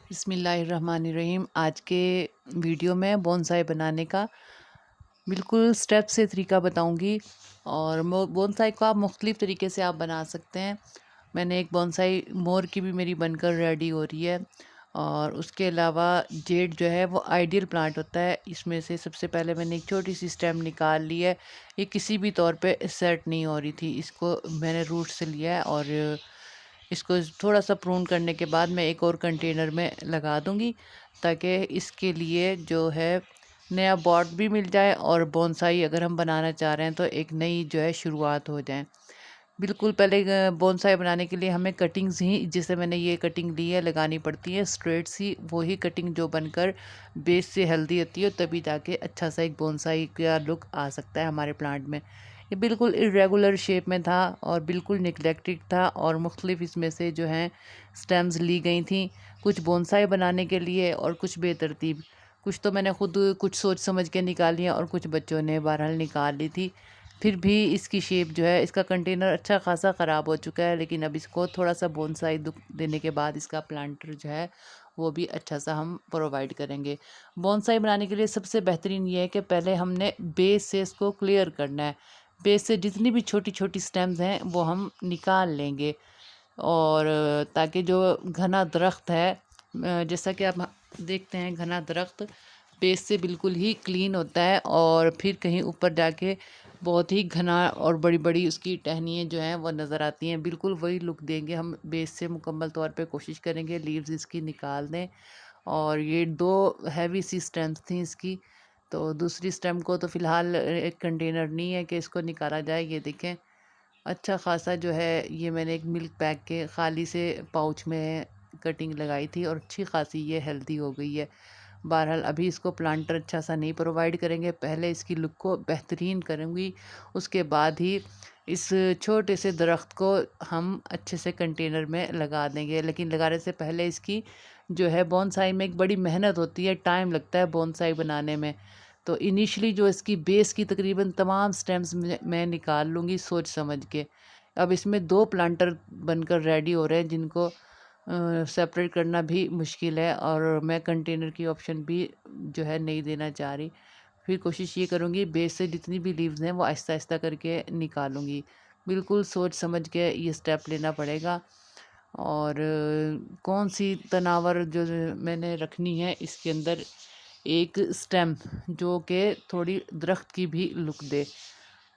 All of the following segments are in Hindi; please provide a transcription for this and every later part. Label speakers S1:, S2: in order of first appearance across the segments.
S1: बिस्मिल्लाहिर्रहमानिर्रहीम। आज के वीडियो में बोनसाई बनाने का बिल्कुल स्टेप से तरीका बताऊंगी। और बोनसाई को आप मुख्तलिफ़ तरीके से आप बना सकते हैं। मैंने एक बोनसाई मोर की भी मेरी बनकर रेडी हो रही है। और उसके अलावा जेड जो है वो आइडियल प्लांट होता है। इसमें से सबसे पहले मैंने एक छोटी सी स्टेम निकाल ली है। ये किसी भी तौर पे सेट नहीं हो रही थी, इसको मैंने रूट से लिया है। और इसको थोड़ा सा प्रून करने के बाद मैं एक और कंटेनर में लगा दूंगी, ताकि इसके लिए जो है नया बॉट भी मिल जाए और बोनसाई अगर हम बनाना चाह रहे हैं तो एक नई जो है शुरुआत हो जाए। बिल्कुल पहले बोनसाई बनाने के लिए हमें कटिंग्स ही, जैसे मैंने ये कटिंग ली है, लगानी पड़ती है स्ट्रेट सी। वही कटिंग जो बनकर बेस से हेल्दी होती है, तभी जाके अच्छा सा एक बोनसाई का लुक आ सकता है हमारे प्लांट में। ये बिल्कुल इरेगुलर शेप में था और बिल्कुल निगलेक्टेड था, और मुख्तलिफ इसमें से जो हैं स्टेम्स ली गई थी, कुछ बोनसाई बनाने के लिए और कुछ बेतरतीब। कुछ तो मैंने खुद कुछ सोच समझ के निकाली है और कुछ बच्चों ने बहरहाल निकाल ली थी। फिर भी इसकी शेप जो है, इसका कंटेनर अच्छा खासा ख़राब हो चुका है, लेकिन अब इसको थोड़ा सा बोनसाई देने के बाद इसका प्लांटर जो है वो भी अच्छा सा हम प्रोवाइड करेंगे। बोनसाई बनाने के लिए सबसे बेहतरीन ये है कि पहले हमने बेस से इसको क्लियर करना है। बेस से जितनी भी छोटी छोटी स्टेम्स हैं वो हम निकाल लेंगे। और ताकि जो घना दरख्त है, जैसा कि आप देखते हैं, घना दरख्त बेस से बिल्कुल ही क्लीन होता है और फिर कहीं ऊपर जाके बहुत ही घना और बड़ी बड़ी उसकी टहनियाँ जो हैं वो नज़र आती हैं। बिल्कुल वही लुक देंगे हम बेस से। मुकम्मल तौर पे कोशिश करेंगे लीव्स इसकी निकाल दें। और ये दो हैवी सी स्टेम्स थी इसकी, तो दूसरी स्टेम को तो फ़िलहाल एक कंटेनर नहीं है कि इसको निकाला जाए। ये देखें, अच्छा ख़ासा जो है, ये मैंने एक मिल्क पैक के ख़ाली से पाउच में कटिंग लगाई थी और अच्छी ख़ासी ये हेल्दी हो गई है। बहरहाल अभी इसको प्लांटर अच्छा सा नहीं प्रोवाइड करेंगे, पहले इसकी लुक को बेहतरीन करूँगी, उसके बाद ही इस छोटे से दरख्त को हम अच्छे से कंटेनर में लगा देंगे। लेकिन लगाने से पहले इसकी जो है बोनसाई में एक बड़ी मेहनत होती है, टाइम लगता है बोनसाई बनाने में। तो इनिशियली जो इसकी बेस की तकरीबन तमाम स्टेम्स मैं निकाल लूँगी सोच समझ के। अब इसमें 2 प्लांटर बनकर रेडी हो रहे हैं, जिनको सेपरेट करना भी मुश्किल है, और मैं कंटेनर की ऑप्शन भी जो है नहीं देना चाह रही। फिर कोशिश ये करूँगी बेस से जितनी भी लीव्स हैं वो आहिस्ता-आहिस्ता करके निकालूँगी। बिल्कुल सोच समझ के ये स्टेप लेना पड़ेगा। और कौन-सी तनावर जो मैंने रखनी है इसके अंदर, एक स्टेम जो कि थोड़ी दरख्त की भी लुक दे।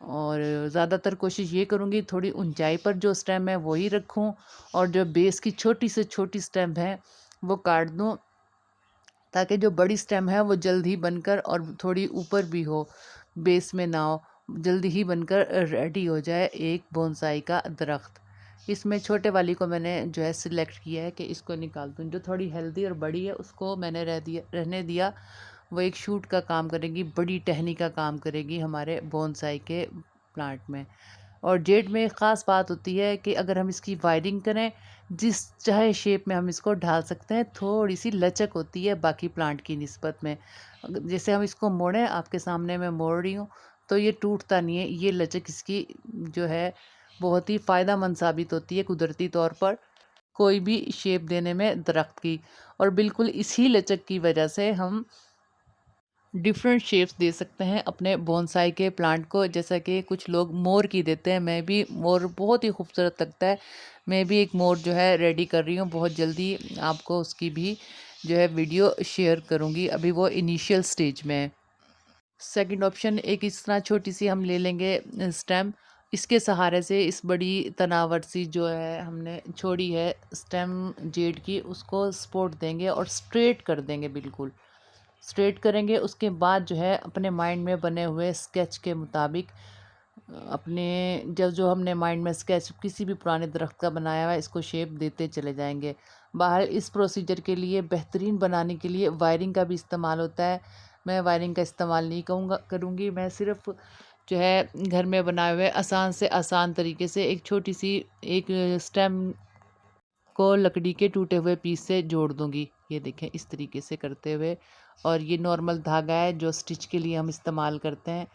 S1: और ज़्यादातर कोशिश ये करूँगी थोड़ी ऊंचाई पर जो स्टेम है वही रखूँ, और जो बेस की छोटी से छोटी स्टेम है वो काट दूँ, ताकि जो बड़ी स्टेम है वो जल्द ही बनकर, और थोड़ी ऊपर भी हो, बेस में ना हो, जल्दी ही बनकर रेडी हो जाए एक बोनसाई का दरख्त। इसमें छोटे वाली को मैंने जो है सिलेक्ट किया है कि इसको निकाल दूँ। जो थोड़ी हेल्दी और बड़ी है उसको मैंने रहने दिया। वो एक शूट का काम करेगी, बड़ी टहनी का काम करेगी हमारे बोनसाई के प्लांट में। और जेड में एक ख़ास बात होती है कि अगर हम इसकी वायरिंग करें, जिस चाहे शेप में हम इसको ढाल सकते हैं। थोड़ी सी लचक होती है बाकी प्लांट की निस्बत में। जैसे हम इसको मोड़ें, आपके सामने मैं मोड़ रही हूँ, तो ये टूटता नहीं है। ये लचक इसकी जो है बहुत ही फ़ायदेमंद साबित होती है कुदरती तौर पर कोई भी शेप देने में दरख्त की। और बिल्कुल इसी लचक की वजह से हम डिफरेंट शेप्स दे सकते हैं अपने बोनसाई के प्लांट को। जैसा कि कुछ लोग मोर की देते हैं, मैं भी मोर बहुत ही खूबसूरत लगता है। मैं भी एक मोर जो है रेडी कर रही हूँ, बहुत जल्दी आपको उसकी भी जो है वीडियो शेयर करूँगी। अभी वो इनिशियल स्टेज में है। सेकंड ऑप्शन, एक इस तरह छोटी सी हम ले लेंगे स्टेम। इसके सहारे से इस बड़ी तनावर सी जो है हमने छोड़ी है स्टेम जेड की, उसको सपोर्ट देंगे और स्ट्रेट कर देंगे। बिल्कुल स्ट्रेट करेंगे। उसके बाद जो है अपने माइंड में बने हुए स्केच के मुताबिक अपने जो हमने माइंड में स्केच किसी भी पुराने दरख्त का बनाया हुआ है, इसको शेप देते चले जाएंगे। बाहर इस प्रोसीजर के लिए बेहतरीन बनाने के लिए वायरिंग का भी इस्तेमाल होता है। मैं वायरिंग का इस्तेमाल नहीं करूँगी। मैं सिर्फ जो है घर में बनाए हुए आसान से आसान तरीके से एक छोटी सी एक स्टेम को लकड़ी के टूटे हुए पीस से जोड़ दूंगी। ये देखें इस तरीके से करते हुए। और ये नॉर्मल धागा है जो स्टिच के लिए हम इस्तेमाल करते हैं,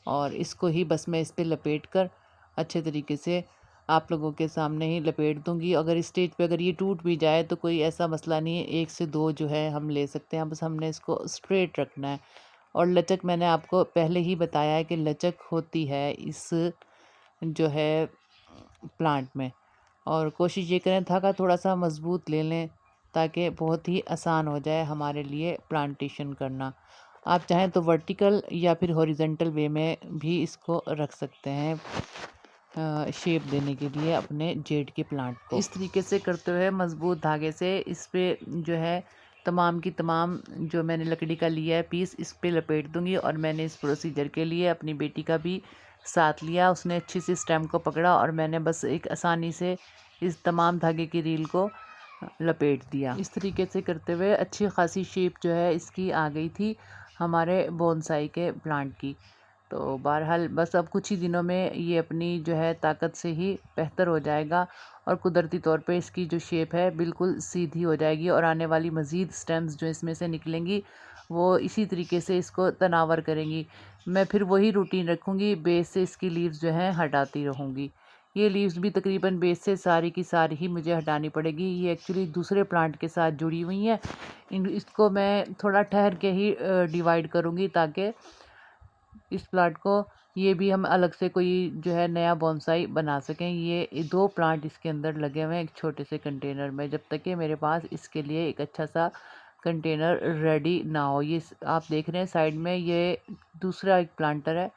S1: और इसको ही बस मैं इस पे लपेट कर अच्छे तरीके से आप लोगों के सामने ही लपेट दूंगी। अगर इस स्टेज पे अगर ये टूट भी जाए तो कोई ऐसा मसला नहीं है, 1 से 2 जो है हम ले सकते हैं, बस हमने इसको स्ट्रेट रखना है। और लचक मैंने आपको पहले ही बताया है कि लचक होती है इस जो है प्लांट में। और कोशिश ये करें धागा थोड़ा सा मज़बूत ले लें ताकि बहुत ही आसान हो जाए हमारे लिए प्लांटेशन करना। आप चाहें तो वर्टिकल या फिर हॉरिजेंटल वे में भी इसको रख सकते हैं शेप देने के लिए अपने जेड के प्लांट को। इस तरीके से करते हुए मज़बूत धागे से इस पे जो है तमाम की तमाम जो मैंने लकड़ी का लिया है पीस इस पे लपेट दूंगी। और मैंने इस प्रोसीजर के लिए अपनी बेटी का भी साथ लिया, उसने अच्छी सी स्टेम को पकड़ा और मैंने बस एक आसानी से इस तमाम धागे की रील को लपेट दिया। इस तरीके से करते हुए अच्छी खासी शेप जो है इसकी आ गई थी हमारे बोनसाई के प्लांट की। तो बहरहाल बस अब कुछ ही दिनों में ये अपनी जो है ताकत से ही बेहतर हो जाएगा और कुदरती तौर पे इसकी जो शेप है बिल्कुल सीधी हो जाएगी। और आने वाली मज़ीद स्टेम्स जो इसमें से निकलेंगी वो इसी तरीके से इसको तनावर करेंगी। मैं फिर वही रूटीन रखूँगी, बेस से इसकी लीव्स जो हैं हटाती रहूँगी। ये लीव्स भी तकरीबन बेस से सारी की सारी ही मुझे हटानी पड़ेगी। ये एक्चुअली दूसरे प्लांट के साथ जुड़ी हुई हैं। इसको मैं थोड़ा ठहर के ही डिवाइड करूँगी ताकि इस प्लांट को ये भी हम अलग से कोई जो है नया बोनसाई बना सकें। ये 2 प्लांट इसके अंदर लगे हुए हैं एक छोटे से कंटेनर में, जब तक कि मेरे पास इसके लिए एक अच्छा सा कंटेनर रेडी ना हो। ये आप देख रहे हैं साइड में ये दूसरा एक प्लांटर है,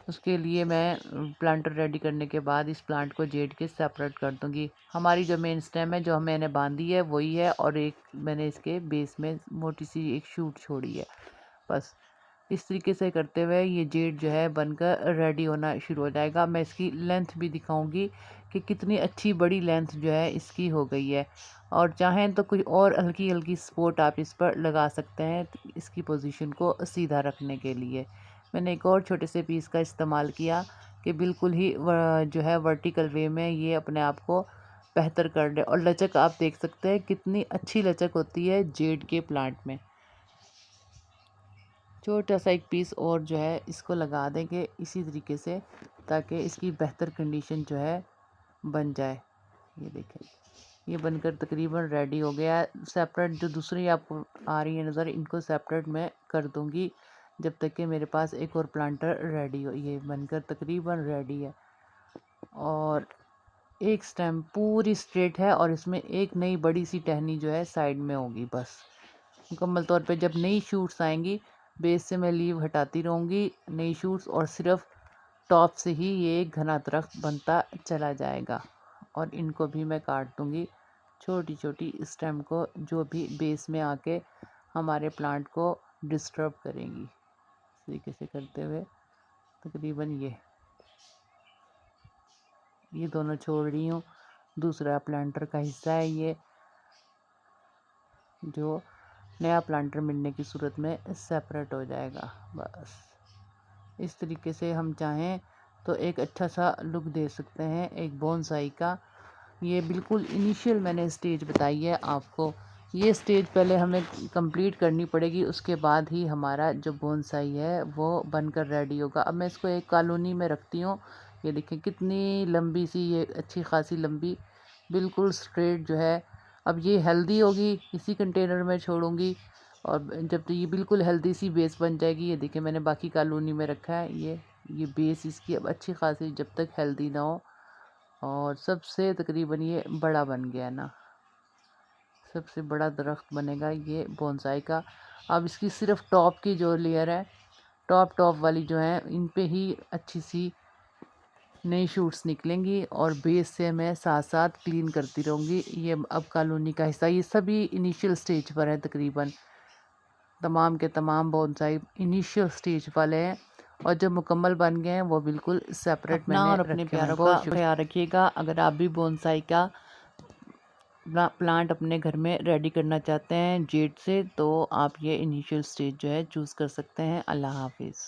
S1: उसके लिए मैं प्लांटर रेडी करने के बाद इस प्लांट को जेड के सेपरेट कर दूंगी। हमारी जो मेन स्टेम है जो मैंने बांधी है वही है और एक मैंने इसके बेस में मोटी सी एक शूट छोड़ी है। बस इस तरीके से करते हुए ये जेड जो है बनकर रेडी होना शुरू हो जाएगा। मैं इसकी लेंथ भी दिखाऊंगी कि कितनी अच्छी बड़ी लेंथ जो है इसकी हो गई है। और चाहें तो कुछ और हल्की हल्की सपोर्ट आप इस पर लगा सकते हैं इसकी पोजीशन को सीधा रखने के लिए। मैंने एक और छोटे से पीस का इस्तेमाल किया कि बिल्कुल ही जो है वर्टिकल वे में ये अपने आप को बेहतर कर दे। और लचक आप देख सकते हैं कितनी अच्छी लचक होती है जेड के प्लांट में। छोटा सा एक पीस और जो है इसको लगा देंगे इसी तरीके से ताकि इसकी बेहतर कंडीशन जो है बन जाए। ये देखें ये बनकर तकरीबन रेडी हो गया है। सेपरेट जो दूसरी आपको आ रही है नज़र इनको सेपरेट मैं कर दूंगी जब तक कि मेरे पास एक और प्लांटर रेडी हो। ये बनकर तकरीबन रेडी है और एक स्टेम पूरी स्ट्रेट है और इसमें एक नई बड़ी सी टहनी जो है साइड में होगी। बस मुकम्मल तौर पे जब नई शूट्स आएंगी बेस से मैं लीव हटाती रहूँगी नई शूट्स और सिर्फ टॉप से ही ये एक घना दरख्त बनता चला जाएगा। और इनको भी मैं काट दूँगी छोटी छोटी स्टेम को जो भी बेस में आके हमारे प्लांट को डिस्टर्ब करेंगी। इस तरीके से करते हुए तकरीबन ये दोनों छोड़ रही हूँ। दूसरा प्लांटर का हिस्सा है ये जो नया प्लांटर मिलने की सूरत में सेपरेट हो जाएगा। बस इस तरीके से हम चाहें तो एक अच्छा सा लुक दे सकते हैं एक बोनसाई का। ये बिल्कुल इनिशियल मैंने स्टेज बताई है आपको। ये स्टेज पहले हमें कंप्लीट करनी पड़ेगी, उसके बाद ही हमारा जो बोनसाई है वो बनकर रेडी होगा। अब मैं इसको एक कॉलोनी में रखती हूँ। ये देखें कितनी लंबी सी ये अच्छी खासी लंबी बिल्कुल स्ट्रेट जो है। अब ये हेल्दी होगी इसी कंटेनर में छोड़ूंगी और जब तो ये बिल्कुल हेल्दी सी बेस बन जाएगी। ये देखिए मैंने बाकी कॉलोनी में रखा है ये बेस इसकी अब अच्छी खासी जब तक हेल्दी ना हो। और सबसे तकरीबन ये बड़ा बन गया ना, सबसे बड़ा दरख्त बनेगा ये बोनसाई का। अब इसकी सिर्फ टॉप की जो लेयर है टॉप वाली जो है इन पे ही अच्छी सी नई शूट्स निकलेंगी और बेस से मैं साथ साथ क्लीन करती रहूँगी। ये अब कॉलोनी का हिस्सा ये सभी इनिशियल स्टेज पर है, तकरीबन तमाम के तमाम बोनसाई इनिशियल स्टेज वाले हैं और जब मुकम्मल बन गए हैं वो बिल्कुल सेपरेट मैंने और अपने प्यारों का ख्याल रखिएगा। अगर आप भी बोनसाई का प्लांट अपने घर में रेडी करना चाहते हैं जेड से तो आप ये इनिशियल स्टेज जो है चूज़ कर सकते हैं। अल्लाह हाफिज़।